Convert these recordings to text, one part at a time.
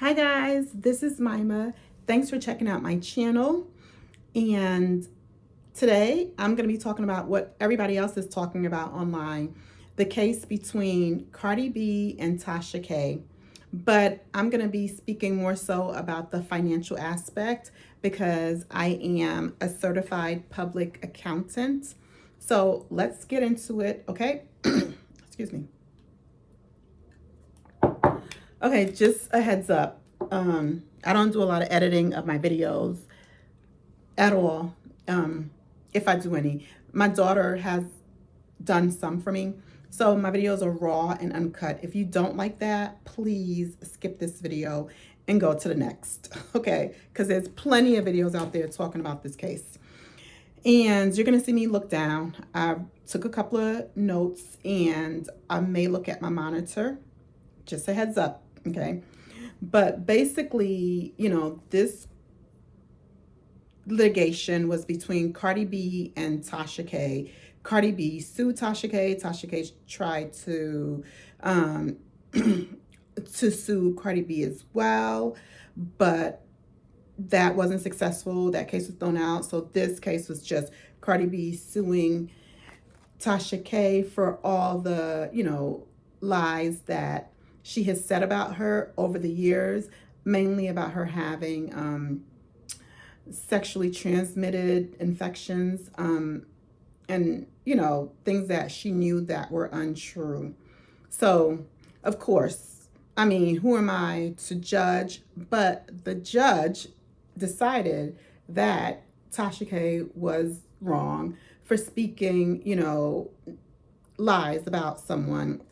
Hi guys, this is Mima. Thanks for checking out my channel. And today I'm going to be talking about what everybody else is talking about online, the case between Cardi B and Tasha K. But I'm going to be speaking more so about the financial aspect because I am a certified public accountant. So let's get into it, okay? Excuse me. Okay, just a heads up. I don't do a lot of editing of my videos at all. If I do any, my daughter has done some for me. So my videos are raw and uncut. If you don't like that, please skip this video and go to the next, okay? Because there's plenty of videos out there talking about this case. And you're going to see me look down. I took a couple of notes and I may look at my monitor. Just a heads up, okay? But basically, this litigation was between Cardi B and Tasha K. Cardi B sued Tasha K. Tasha K tried to to sue Cardi B as well, but that wasn't successful. That case was thrown out. So this case was just Cardi B suing Tasha K for all the, lies that she has said about her over the years, mainly about her having sexually transmitted infections and, things that she knew that were untrue. So, of course, I mean, who am I to judge? But the judge decided that Tasha K was wrong for speaking, lies about someone.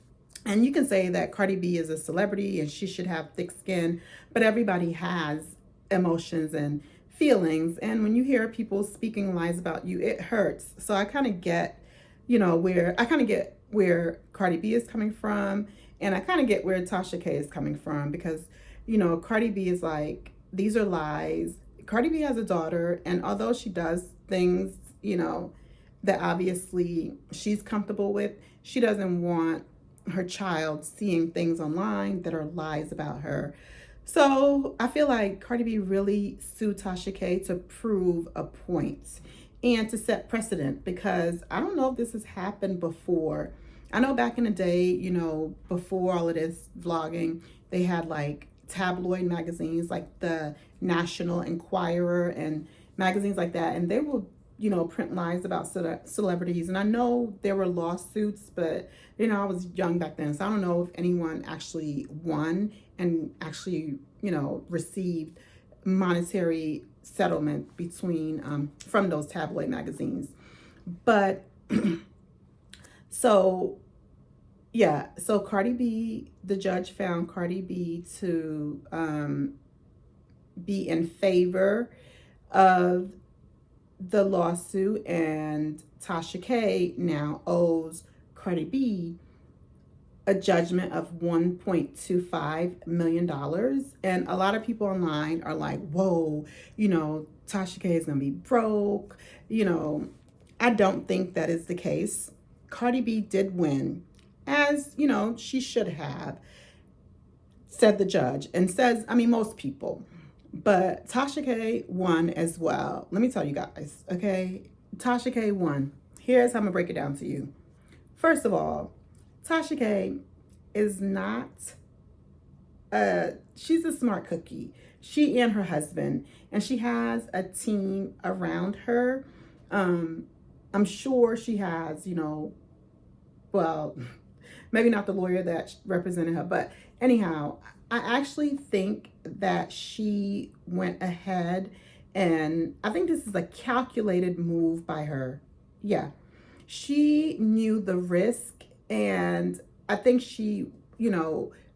And you can say that Cardi B is a celebrity and she should have thick skin, but everybody has emotions and feelings. And when you hear people speaking lies about you, it hurts. So I kind of get, where Cardi B is coming from, and I kind of get where Tasha K is coming from because, Cardi B is like, these are lies. Cardi B has a daughter, and although she does things, that obviously she's comfortable with, she doesn't want her child seeing things online that are lies about her. So I feel like Cardi B really sued Tasha K to prove a point and to set precedent because I don't know if this has happened before. I know back in the day, before all of this vlogging, they had like tabloid magazines like the National Enquirer and magazines like that, and they will print lies about celebrities. And I know there were lawsuits, but, I was young back then. So I don't know if anyone actually won and actually, received monetary settlement between, from those tabloid magazines. But, so, yeah. So Cardi B, the judge found Cardi B to be in favor of the lawsuit, and Tasha K now owes Cardi B a judgment of $1.25 million. And a lot of people online are like, whoa, Tasha K is gonna be broke. I don't think that is the case. Cardi B did win, as she should have, said the judge, and says, most people. But Tasha K won as well. Let me tell you guys, okay? Tasha K won. Here's how I'm gonna break it down to you. First of all, Tasha K is not, she's a smart cookie. She and her husband, and she has a team around her. I'm sure she has, well, maybe not the lawyer that represented her, but anyhow, I actually think that she went ahead, and I think this is a calculated move by her. Yeah, she knew the risk, and I think she,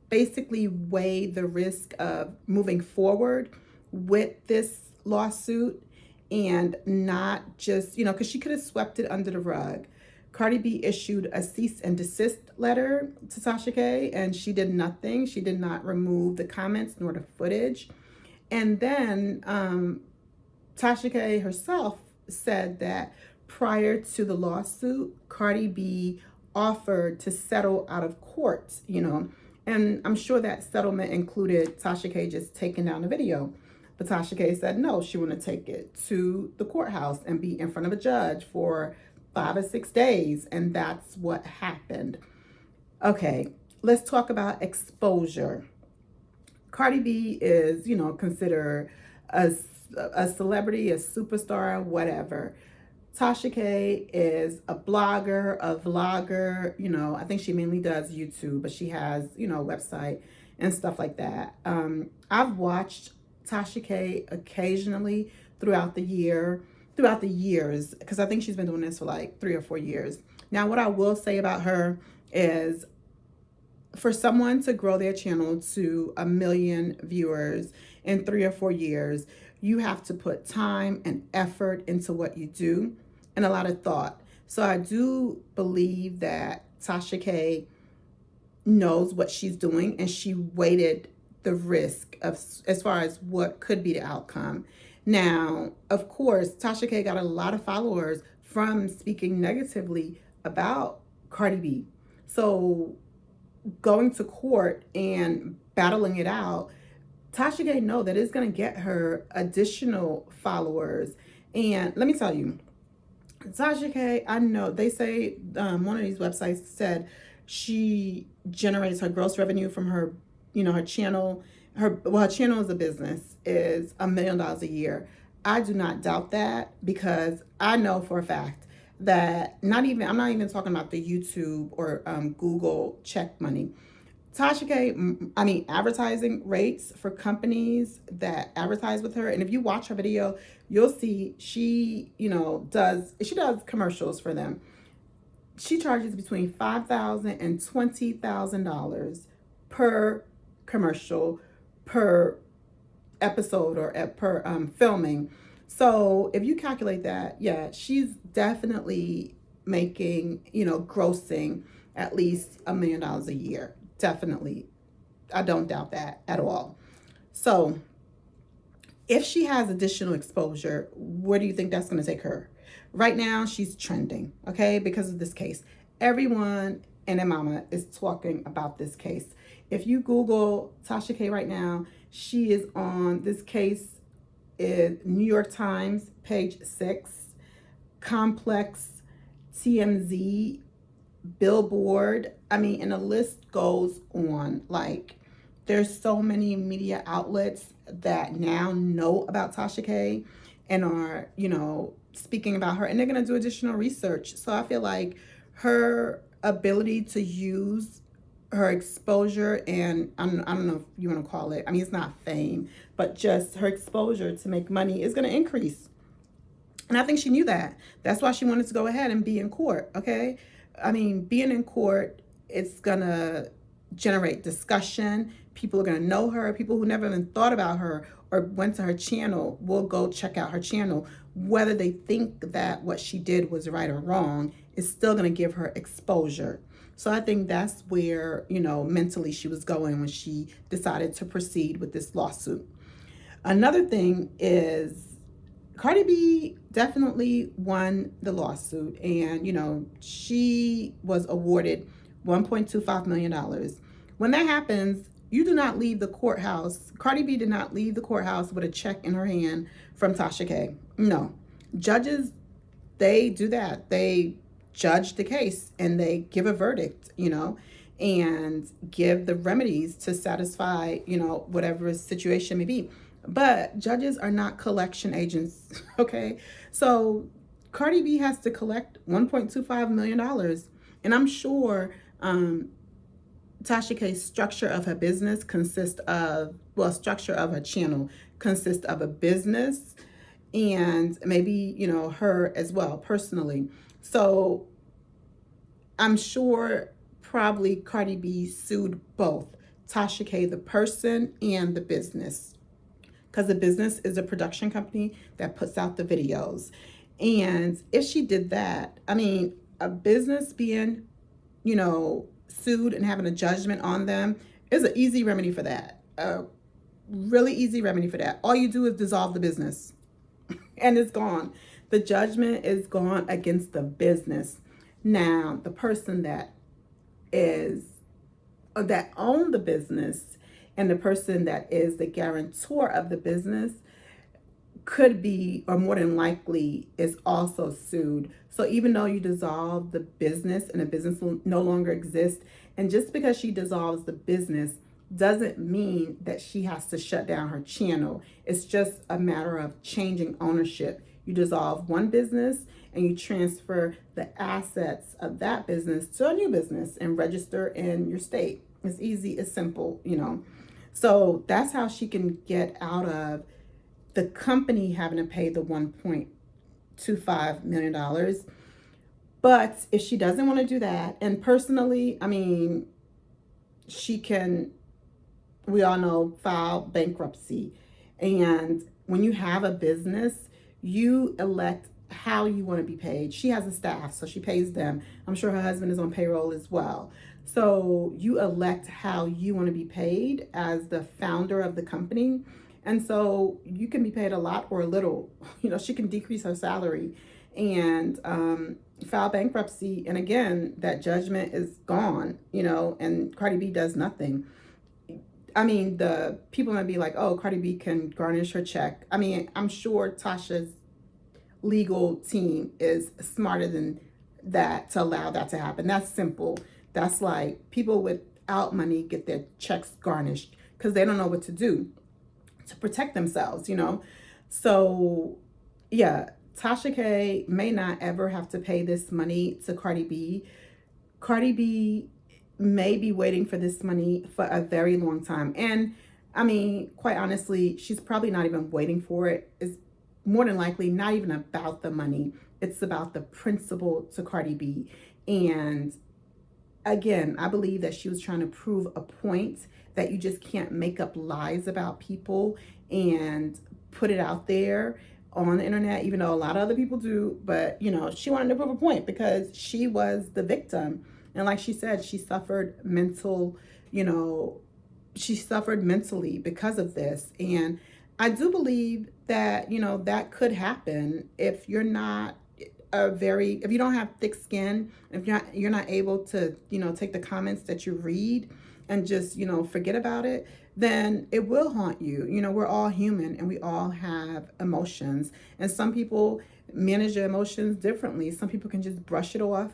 basically weighed the risk of moving forward with this lawsuit and not just, because she could have swept it under the rug. Cardi B issued a cease and desist letter to Tasha K, and she did nothing. She did not remove the comments nor the footage. And then Tasha K herself said that prior to the lawsuit, Cardi B offered to settle out of court, And I'm sure that settlement included Tasha K just taking down the video. But Tasha K said no, she wanted to take it to the courthouse and be in front of a judge for 5 or 6 days. And that's what happened. Okay, let's talk about exposure. CARDI is, considered a celebrity, a superstar, whatever. Tasha K is a blogger, a vlogger. I think she mainly does YouTube, but she has, a website and stuff like that. I've watched Tasha K occasionally throughout the years, because I think she's been doing this for like 3 or 4 years. Now, what I will say about her is, for someone to grow their channel to 1 million viewers in 3 or 4 years, you have to put time and effort into what you do and a lot of thought. So I do believe that Tasha K knows what she's doing, and she weighted the risk of as far as what could be the outcome. Now, of course, Tasha K got a lot of followers from speaking negatively about CARDI. So going to court and battling it out, Tasha K know that it's going to get her additional followers. And let me tell you, Tasha K, I know they say, one of these websites said she generates her gross revenue from her, her channel. Her channel is a business, is $1 million a year. I do not doubt that, because I know for a fact that I'm not even talking about the YouTube or Google check money. Tasha K, advertising rates for companies that advertise with her. And if you watch her video, you'll see she does commercials for them. She charges between $5,000 and $20,000 per commercial, per episode, or per filming. So if you calculate that, yeah, she's definitely making, grossing at least $1 million a year. Definitely. I don't doubt that at all. So if she has additional exposure, where do you think that's going to take her? Right now, she's trending, okay, because of this case. Everyone and their mama is talking about this case. If you Google Tasha K right now, she is on this case in New York Times, page 6, Complex, TMZ, Billboard. And the list goes on. Like, there's so many media outlets that now know about Tasha K and are, speaking about her, and they're going to do additional research. So I feel like her ability to use her exposure, and I don't know if you want to call it, it's not fame, but just her exposure to make money, is going to increase. And I think she knew that. That's why she wanted to go ahead and be in court, okay? Being in court, it's going to generate discussion. People are going to know her. People who never even thought about her or went to her channel will go check out her channel. Whether they think that what she did was right or wrong, is still going to give her exposure. So I think that's where, mentally she was going when she decided to proceed with this lawsuit. Another thing is, CARDI definitely won the lawsuit, and she was awarded $1.25 million. When that happens, you do not leave the courthouse. CARDI did not leave the courthouse with a check in her hand from Tasha K. No. Judges, they do that. They judge the case and they give a verdict, and give the remedies to satisfy, whatever situation may be. But judges are not collection agents, okay? So CARDI has to collect $1.25 million. And I'm sure Tasha K's structure of her business structure of her channel consists of a business and maybe, her as well, personally. So I'm sure probably CARDI sued both Tasha K, the person, and the business. Because the business is a production company that puts out the videos. And if she did that, a business being, sued and having a judgment on them is an easy remedy for that. A really easy remedy for that. All you do is dissolve the business and it's gone. The judgment is gone against the business. Now, the person that is that own the business and the person that is the guarantor of the business could be, or more than likely is also sued. So even though you dissolve the business and the business will no longer exist, and just because she dissolves the business doesn't mean that she has to shut down her channel. It's just a matter of changing ownership. You dissolve one business and you transfer the assets of that business to a new business and register in your state. It's easy, it's simple, you know. So that's how she can get out of the company having to pay the $1.25 million. But if she doesn't want to do that, and personally, I mean, she can, we all know, file bankruptcy. And when you have a business, you elect how you want to be paid. She has a staff, so she pays them. I'm sure her husband is on payroll as well. So you elect how you want to be paid as the founder of the company. And so you can be paid a lot or a little. You know, she can decrease her salary and file bankruptcy. And again, that judgment is gone, you know, and CARDI does nothing. I mean, the people might be like, oh, CARDI can garnish her check. I mean, I'm sure Tasha's legal team is smarter than that to allow that to happen. That's simple. That's like people without money get their checks garnished because they don't know what to do to protect themselves, you know? So yeah, Tasha K may not ever have to pay this money to CARDI. CARDI may be waiting for this money for a very long time. And I mean, quite honestly, she's probably not even waiting for it. It's more than likely not even about the money. It's about the principle to CARDI. And again, I believe that she was trying to prove a point that you just can't make up lies about people and put it out there on the internet, even though a lot of other people do. But, you know, she wanted to prove a point because she was the victim. And like she said, she suffered mental, you know, she suffered mentally because of this. And I do believe that, you know, that could happen if you're not if you don't have thick skin, if you're not able to, you know, take the comments that you read and just, you know, forget about it, then it will haunt you. You know, we're all human and we all have emotions. And some people manage their emotions differently. Some people can just brush it off.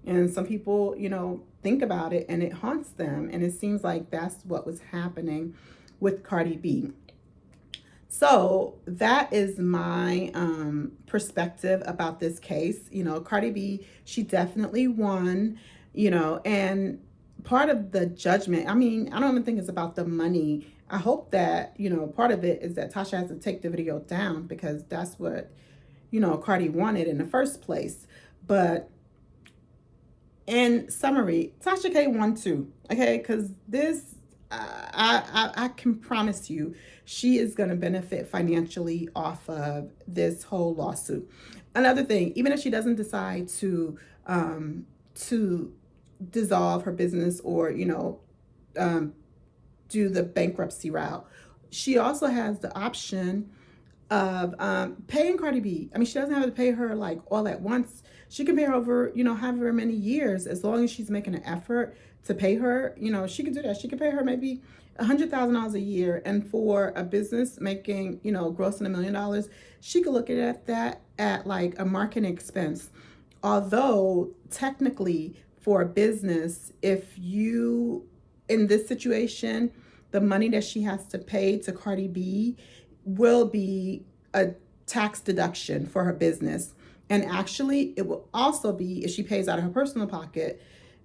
And some people, you know, think about it and it haunts them. And it seems like that's what was happening with CARDI. So that is my perspective about this case. You know, CARDI, she definitely won, you know, and part of the judgment, I mean, I don't even think it's about the money. I hope that, you know, part of it is that Tasha has to take the video down because that's what, you know, CARDI wanted in the first place. But in summary, Tasha K won too, okay? Because this, I can promise you, she is going to benefit financially off of this whole lawsuit. Another thing, even if she doesn't decide to dissolve her business or, you know, do the bankruptcy route, she also has the option of paying CARDI. I mean, she doesn't have to pay her like all at once. She can pay her over, you know, however many years, as long as she's making an effort to pay her. You know, she could do that. She could pay her maybe $100,000 a year. And for a business making, you know, grossing $1 million, she could look at that at like a marketing expense. Although technically for a business, if you, in this situation, the money that she has to pay to CARDI will be a tax deduction for her business. And actually, it will also be, if she pays out of her personal pocket,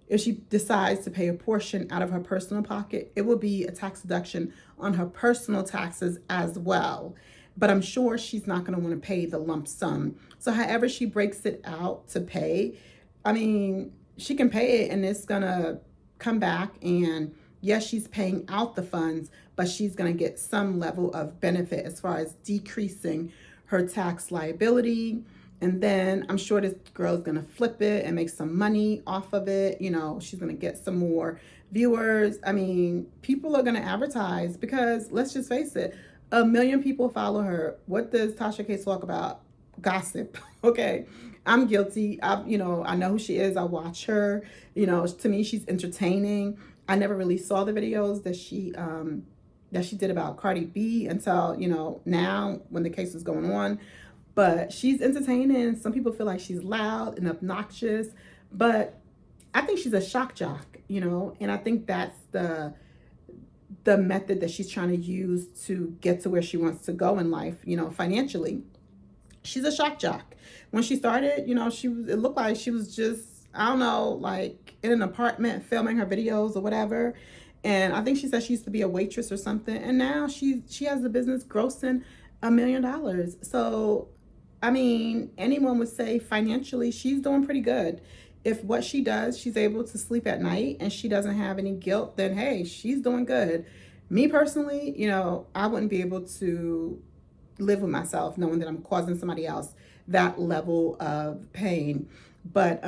if she decides to pay a portion out of her personal pocket, it will be a tax deduction on her personal taxes as well. But I'm sure she's not going to want to pay the lump sum. So however she breaks it out to pay, I mean, she can pay it and it's going to come back, and yes, she's paying out the funds, but she's going to get some level of benefit as far as decreasing her tax liability. And then I'm sure this girl is going to flip it and make some money off of it. You know, she's going to get some more viewers. I mean, people are going to advertise because let's just face it, 1 million people follow her. What does Tasha K talk about? Gossip. Okay. I'm guilty. I know who she is. I watch her. You know, to me, she's entertaining. I never really saw the videos that she did about Cardi B until, you know, now when the case is going on. But she's entertaining. Some people feel like she's loud and obnoxious, but I think she's a shock jock, you know, and I think that's the method that she's trying to use to get to where she wants to go in life, you know, financially. She's a shock jock. When she started, you know, it looked like she was just, I don't know, like in an apartment filming her videos or whatever. And I think she said she used to be a waitress or something. And now she has the business grossing $1 million. So I mean, anyone would say financially she's doing pretty good. If what she does, she's able to sleep at night and she doesn't have any guilt, then hey, she's doing good. Me personally, you know, I wouldn't be able to live with myself knowing that I'm causing somebody else that level of pain. But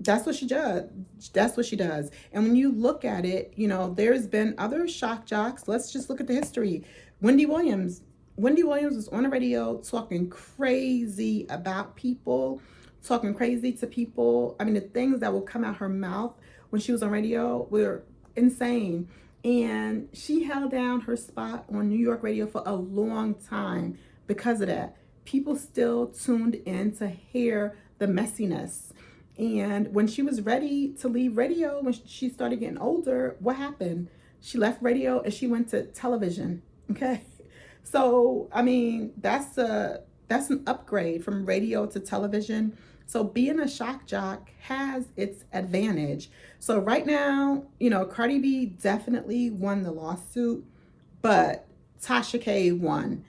that's what she does. That's what she does. And when you look at it, you know, there's been other shock jocks. Let's just look at the history. Wendy Williams. Wendy Williams was on the radio talking crazy about people, talking crazy to people. I mean, the things that would come out her mouth when she was on radio were insane. And she held down her spot on New York radio for a long time because of that. People still tuned in to hear the messiness. And when she was ready to leave radio, when she started getting older, what happened? She left radio and she went to television. Okay. So, I mean, that's an upgrade from radio to television. So being a shock jock has its advantage. So right now, you know, Cardi B definitely won the lawsuit, but Tasha K won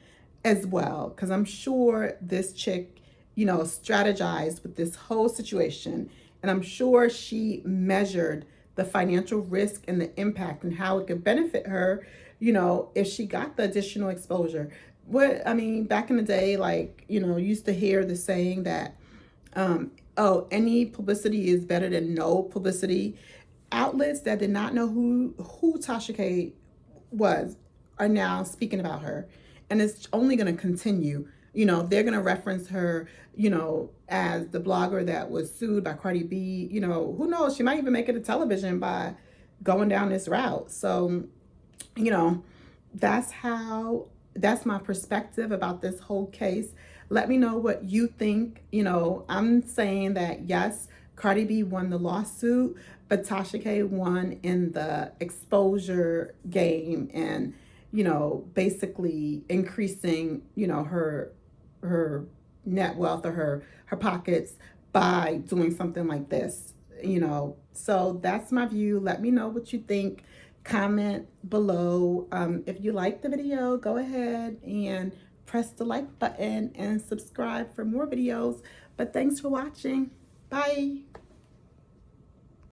as well. Because I'm sure this chick, you know, strategized with this whole situation. And I'm sure she measured the financial risk and the impact and how it could benefit her, you know, if she got the additional exposure. What I mean, back in the day, like, you know, used to hear the saying that, oh, any publicity is better than no publicity. Outlets that did not know who Tasha K was are now speaking about her. And it's only going to continue. You know, they're going to reference her, you know, as the blogger that was sued by Cardi B. You know, who knows? She might even make it to television by going down this route. So, you know, that's my perspective about this whole case. Let me know what you think. You know, I'm saying that yes, Cardi B won the lawsuit, but Tasha K won in the exposure game and, you know, basically increasing, you know, her net wealth or her pockets by doing something like this, you know. So that's my view. Let me know what you think. Comment below. If you like the video, go ahead and press the like button and subscribe for more videos. But thanks for watching. Bye.